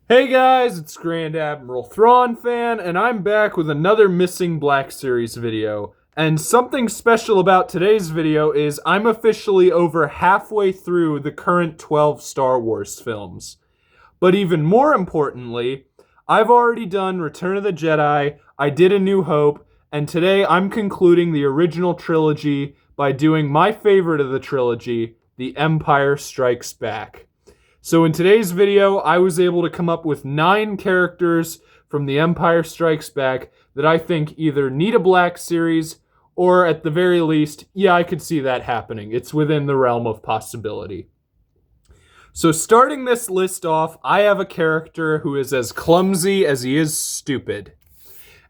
Hey guys, it's Grand Admiral Thrawn fan, and I'm back with another Missing Black Series video. And something special about today's video is I'm officially over halfway through the current 12 Star Wars films. But even more importantly, I've already done Return of the Jedi, I did A New Hope, and today I'm concluding the original trilogy by doing my favorite of the trilogy, The Empire Strikes Back. So in today's video, I was able to come up with 9 characters from The Empire Strikes Back that I think either need a Black Series, or at the very least, yeah, I could see that happening. It's within the realm of possibility. So starting this list off, I have a character who is as clumsy as he is stupid.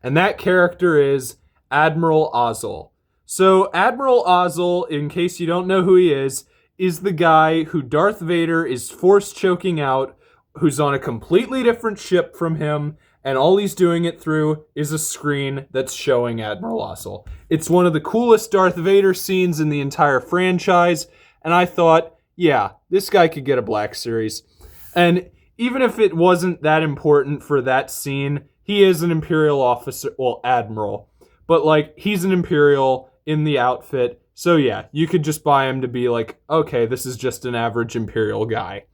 And that character is Admiral Ozzel. So Admiral Ozzel, in case you don't know who he is the guy who Darth Vader is force choking out, who's on a completely different ship from him, and all he's doing it through is a screen that's showing Admiral Ozzel. It's one of the coolest Darth Vader scenes in the entire franchise, and I thought, yeah, this guy could get a Black Series. And even if it wasn't that important for that scene, he is an Imperial officer, well, Admiral. But, like, he's an Imperial in the outfit, so yeah, you could just buy him to be like, okay, this is just an average Imperial guy.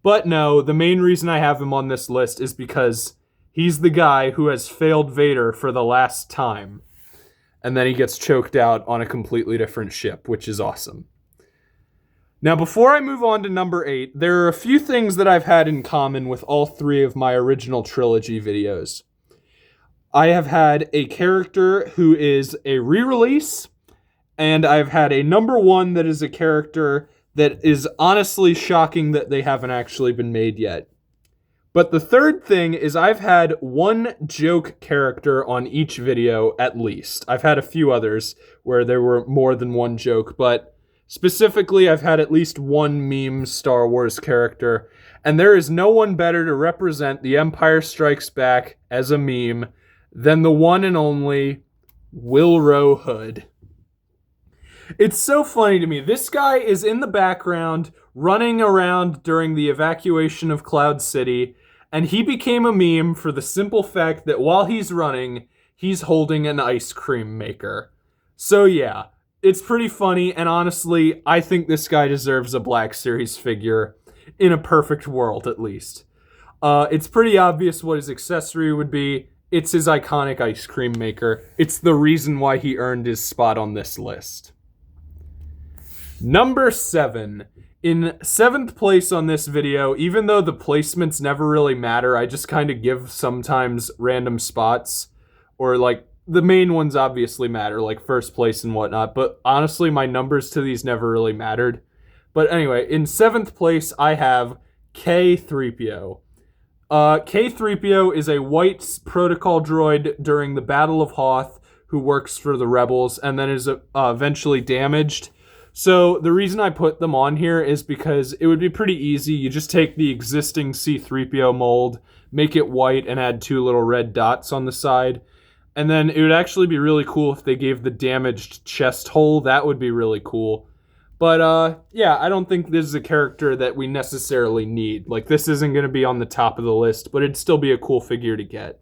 But no, the main reason I have him on this list is because he's the guy who has failed Vader for the last time. And then he gets choked out on a completely different ship, which is awesome. Now, before I move on to number 8, there are a few things that I've had in common with all 3 of my original trilogy videos. I have had a character who is a re-release, and I've had a number 1 that is a character that is honestly shocking that they haven't actually been made yet. But the third thing is I've had one joke character on each video at least. I've had a few others where there were more than one joke, but specifically I've had at least one meme Star Wars character, and there is no one better to represent The Empire Strikes Back as a meme than the one and only Willrow Hood. It's so funny to me. This guy is in the background running around during the evacuation of Cloud City, and he became a meme for the simple fact that while he's running, he's holding an ice cream maker. So yeah, it's pretty funny, and honestly, I think this guy deserves a Black Series figure, in a perfect world at least. It's pretty obvious what his accessory would be. It's his iconic ice cream maker. It's the reason why he earned his spot on this list. Number 7. In 7th place on this video, even though the placements never really matter, I just kind of give sometimes random spots, or like the main ones obviously matter, like first place and whatnot, but honestly my numbers to these never really mattered. But anyway, in 7th place I have K-3PO. K-3PO is a white protocol droid during the Battle of Hoth who works for the Rebels and then is eventually damaged. So the reason I put them on here is because it would be pretty easy. You just take the existing C-3PO mold, make it white, and add 2 little red dots on the side. And then it would actually be really cool if they gave the damaged chest hole. That would be really cool. But yeah, I don't think this is a character that we necessarily need. Like, this isn't going to be on the top of the list, but it'd still be a cool figure to get.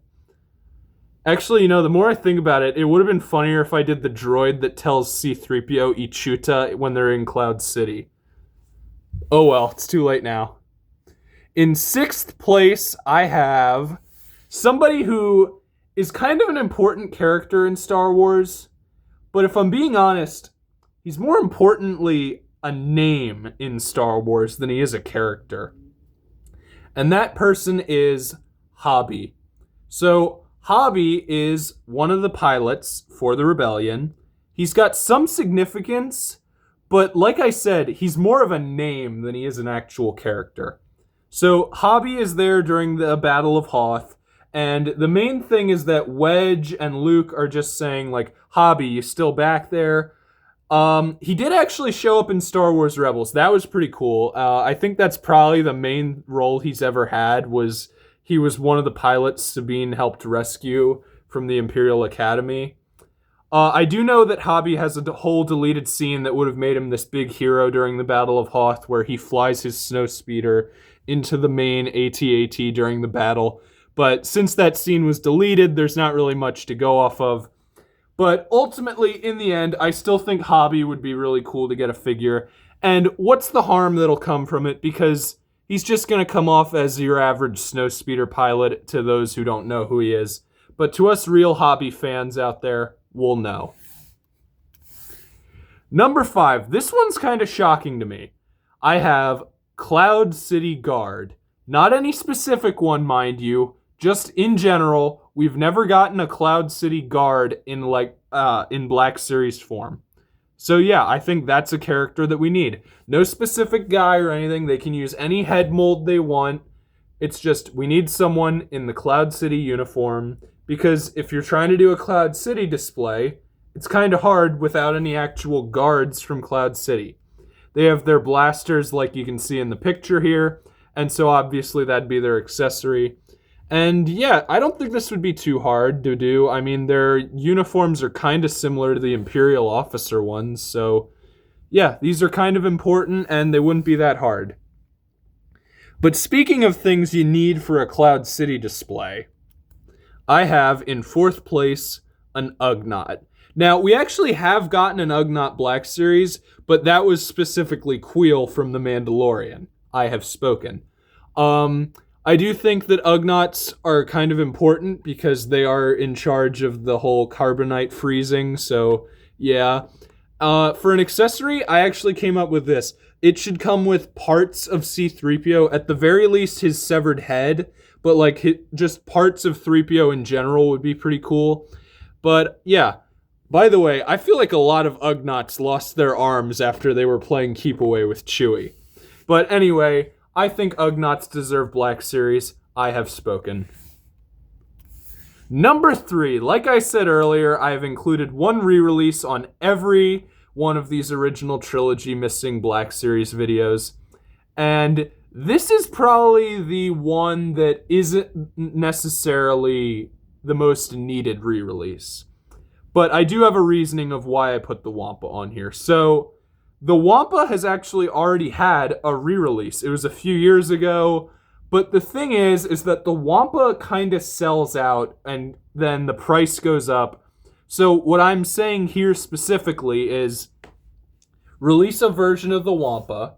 Actually, the more I think about it, it would have been funnier if I did the droid that tells C-3PO Ichuta when they're in Cloud City. Oh well, it's too late now. In 6th place, I have somebody who is kind of an important character in Star Wars, but if I'm being honest, he's more importantly a name in Star Wars than he is a character. And that person is Hobby. So, Hobby is one of the pilots for the Rebellion. He's got some significance, but like I said, he's more of a name than he is an actual character. So Hobby is there during the Battle of Hoth, and the main thing is that Wedge and Luke are just saying, like, Hobby, you still back there? He did actually show up in Star Wars Rebels. That was pretty cool. I think that's probably the main role he's ever had, was he was one of the pilots Sabine helped rescue from the Imperial Academy. I do know that Hobby has a whole deleted scene that would have made him this big hero during the Battle of Hoth, where he flies his snowspeeder into the main AT-AT during the battle. But since that scene was deleted, there's not really much to go off of. But ultimately, in the end, I still think Hobby would be really cool to get a figure. And what's the harm that'll come from it? Because he's just going to come off as your average snowspeeder pilot to those who don't know who he is. But to us real Hobby fans out there, we'll know. Number 5. This one's kind of shocking to me. I have Cloud City Guard. Not any specific one, mind you. Just in general, we've never gotten a Cloud City Guard in Black Series form. So yeah, I think that's a character that we need. No specific guy or anything. They can use any head mold they want. It's just we need someone in the Cloud City uniform, because if you're trying to do a Cloud City display, it's kind of hard without any actual guards from Cloud City. They have their blasters like you can see in the picture here, and so obviously that'd be their accessory. And yeah, I don't think this would be too hard to do. I mean, their uniforms are kind of similar to the Imperial officer ones, so yeah, these are kind of important and they wouldn't be that hard. But speaking of things you need for a Cloud City display, I have in 4th place an Ugnaught. Now, we actually have gotten an Ugnaught Black Series, but that was specifically Kuiil from The Mandalorian. I have spoken. I do think that Ugnaughts are kind of important because they are in charge of the whole carbonite freezing, so yeah. For an accessory, I actually came up with this. It should come with parts of C-3PO, at the very least his severed head, but like just parts of 3PO in general would be pretty cool. But yeah, by the way, I feel like a lot of Ugnaughts lost their arms after they were playing Keep Away with Chewie. But anyway, I think Ugnaughts deserve Black Series. I have spoken. Number 3, like I said earlier, I have included one re-release on every one of these original trilogy missing Black Series videos. And this is probably the one that isn't necessarily the most needed re-release. But I do have a reasoning of why I put the Wampa on here. So, the Wampa has actually already had a re-release. It was a few years ago. But the thing is that the Wampa kind of sells out and then the price goes up. So what I'm saying here specifically is release a version of the Wampa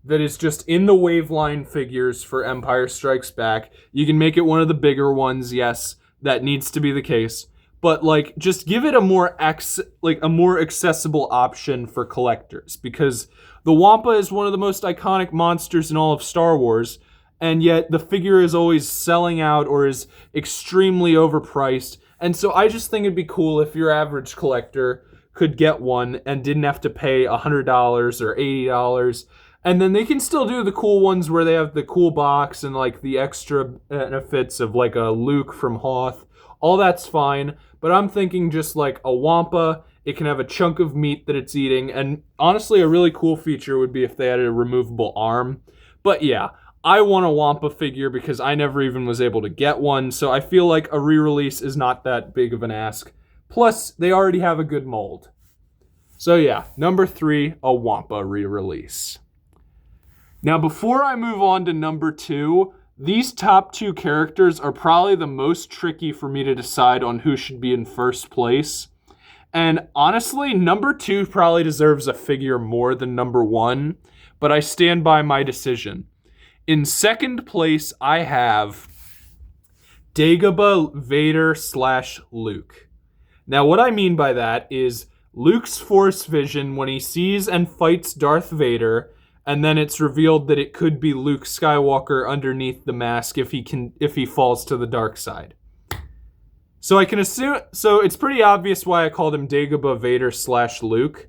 that is just in the Waveline figures for Empire Strikes Back. You can make it one of the bigger ones, yes, that needs to be the case. But like, just give it a more accessible option for collectors, because the Wampa is one of the most iconic monsters in all of Star Wars, and yet the figure is always selling out or is extremely overpriced. And so I just think it'd be cool if your average collector could get one and didn't have to pay $100 or $80. And then they can still do the cool ones where they have the cool box and like the extra benefits of like a Luke from Hoth. All that's fine. But I'm thinking just like a Wampa, it can have a chunk of meat that it's eating. And honestly, a really cool feature would be if they had a removable arm. But yeah, I want a Wampa figure because I never even was able to get one. So I feel like a re-release is not that big of an ask. Plus, they already have a good mold. So yeah, number 3, a Wampa re-release. Now, before I move on to number 2, these top 2 characters are probably the most tricky for me to decide on who should be in first place. And honestly, number 2 probably deserves a figure more than number 1, but I stand by my decision. In second place, I have Dagobah Vader / Luke. Now, what I mean by that is Luke's Force vision when he sees and fights Darth Vader, and then it's revealed that it could be Luke Skywalker underneath the mask if he falls to the dark side. So I can assume, so it's pretty obvious why I called him Dagobah Vader / Luke.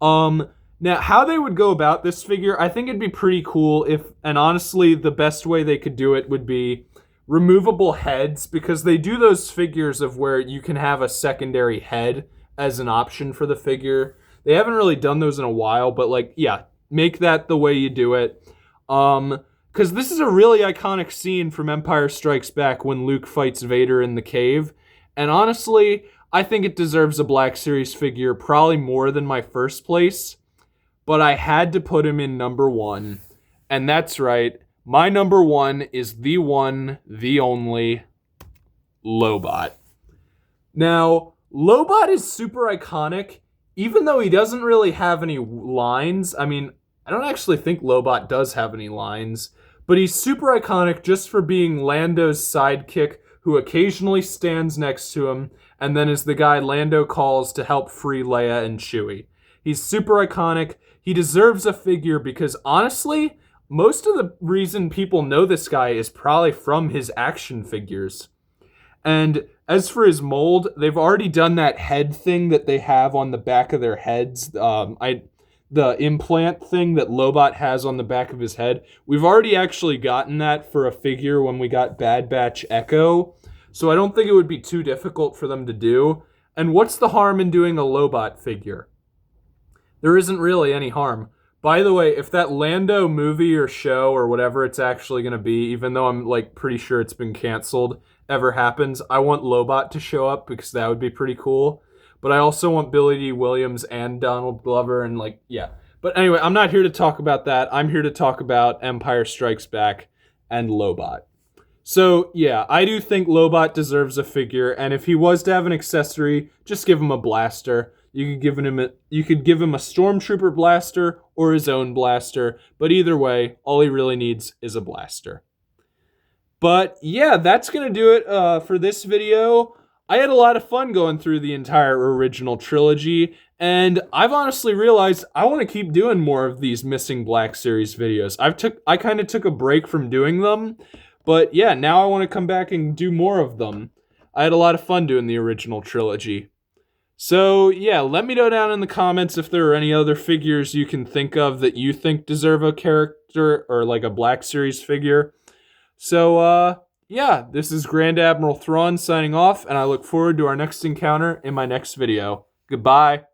Now, how they would go about this figure, I think it'd be pretty cool and honestly, the best way they could do it would be removable heads, because they do those figures of where you can have a secondary head as an option for the figure. They haven't really done those in a while, but like, yeah, make that the way you do it. Because this is a really iconic scene from Empire Strikes Back when Luke fights Vader in the cave. And honestly, I think it deserves a Black Series figure probably more than my first place. But I had to put him in number 1. And that's right, My number one is the one, the only, Lobot. Now, Lobot is super iconic, even though he doesn't really have any lines. I mean, I don't actually think Lobot does have any lines, but he's super iconic just for being Lando's sidekick who occasionally stands next to him and then is the guy Lando calls to help free Leia and Chewie. He's super iconic. He deserves a figure because honestly, most of the reason people know this guy is probably from his action figures. And as for his mold, they've already done that head thing that they have on the back of their heads. The implant thing that Lobot has on the back of his head. We've already actually gotten that for a figure when we got Bad Batch Echo. So I don't think it would be too difficult for them to do. And what's the harm in doing a Lobot figure? There isn't really any harm. By the way, if that Lando movie or show or whatever it's actually going to be, even though I'm like pretty sure it's been canceled, ever happens, I want Lobot to show up because that would be pretty cool. But I also want Billy D. Williams and Donald Glover and yeah. But anyway, I'm not here to talk about that. I'm here to talk about Empire Strikes Back and Lobot. So yeah, I do think Lobot deserves a figure, and if he was to have an accessory, just give him a blaster. You could give him a Stormtrooper blaster or his own blaster, but either way, all he really needs is a blaster. But yeah, that's going to do it for this video. I had a lot of fun going through the entire original trilogy, and I've honestly realized I want to keep doing more of these Missing Black Series videos. I kind of took a break from doing them, but yeah, now I want to come back and do more of them. I had a lot of fun doing the original trilogy. So yeah, let me know down in the comments if there are any other figures you can think of that you think deserve a character or like a Black Series figure. So yeah, this is Grand Admiral Thrawn signing off, and I look forward to our next encounter in my next video. Goodbye.